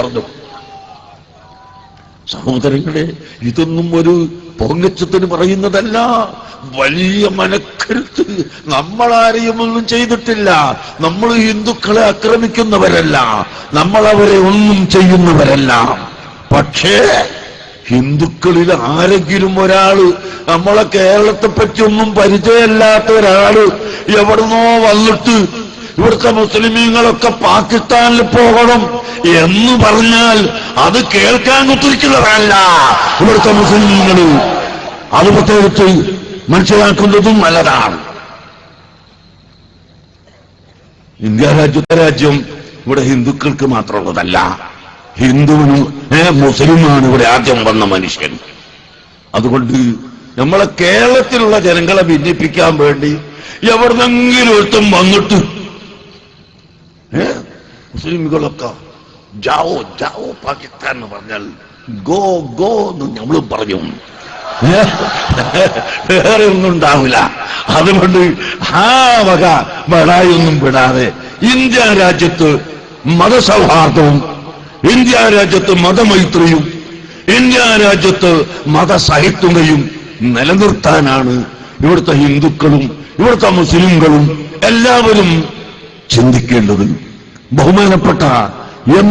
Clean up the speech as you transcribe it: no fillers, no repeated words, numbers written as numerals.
പറഞ്ഞു. സഹോദരങ്ങളെ, ഇതൊന്നും ഒരു പൊങ്ങച്ചത്തിന് പറയുന്നതല്ല, വലിയ മനക്കരുത്ത്. നമ്മളാരെയും ഒന്നും ചെയ്തിട്ടില്ല, നമ്മൾ ഹിന്ദുക്കളെ ആക്രമിക്കുന്നവരല്ല, നമ്മളവരെ ഒന്നും ചെയ്യുന്നവരല്ല. പക്ഷേ ഹിന്ദുക്കളിൽ ആരെങ്കിലും ഒരാള്, നമ്മളെ കേരളത്തെ പറ്റിയൊന്നും പരിചയമില്ലാത്ത ഒരാള് എവിടുന്നോ വന്നിട്ട് ഇവിടുത്തെ മുസ്ലിമീങ്ങളൊക്കെ പാകിസ്ഥാനിൽ പോകണം എന്ന് പറഞ്ഞാൽ അത് കേൾക്കാൻ കുത്തിരിക്കുന്നതല്ല ഇവിടുത്തെ മുസ്ലിമീങ്ങൾ. അത് പ്രത്യേകിച്ച് മനസ്സിലാക്കുന്നതും നല്ലതാണ്. ഇന്ത്യ രാജ്യം ഇവിടെ ഹിന്ദുക്കൾക്ക് മാത്രമുള്ളതല്ല. ഹിന്ദുവിനും മുസ്ലിമാണ് ഇവിടെ ആദ്യം വന്ന മനുഷ്യൻ. അതുകൊണ്ട് നമ്മളെ കേരളത്തിലുള്ള ജനങ്ങളെ ഭിന്നിപ്പിക്കാൻ വേണ്ടി എവിടെന്നെങ്കിലും ഒരുത്തം വന്നിട്ട് മുസ്ലിമുകളൊക്കെ ജാവോ ജാവോ പാകിസ്ഥാൻ എന്ന് പറഞ്ഞാൽ ഗോ ഗോ എന്ന് നമ്മളും പറഞ്ഞു. വേറെ ഒന്നും ഉണ്ടാവില്ല. അതുകൊണ്ട് ആ വക ബടായൊന്നും വിടാതെ ഇന്ത്യ രാജ്യത്ത് മതസൗഹാർദ്ദവും, ഇന്ത്യ രാജ്യത്ത് മതമൈത്രിയും, ഇന്ത്യ രാജ്യത്ത് മതസഹിഷ്ണുതയും നിലനിർത്താനാണ് ഇവിടുത്തെ ഹിന്ദുക്കളും ഇവിടുത്തെ മുസ്ലിംകളും എല്ലാവരും ചിന്തിക്കേണ്ടത്. ബഹുമാനപ്പെട്ട എം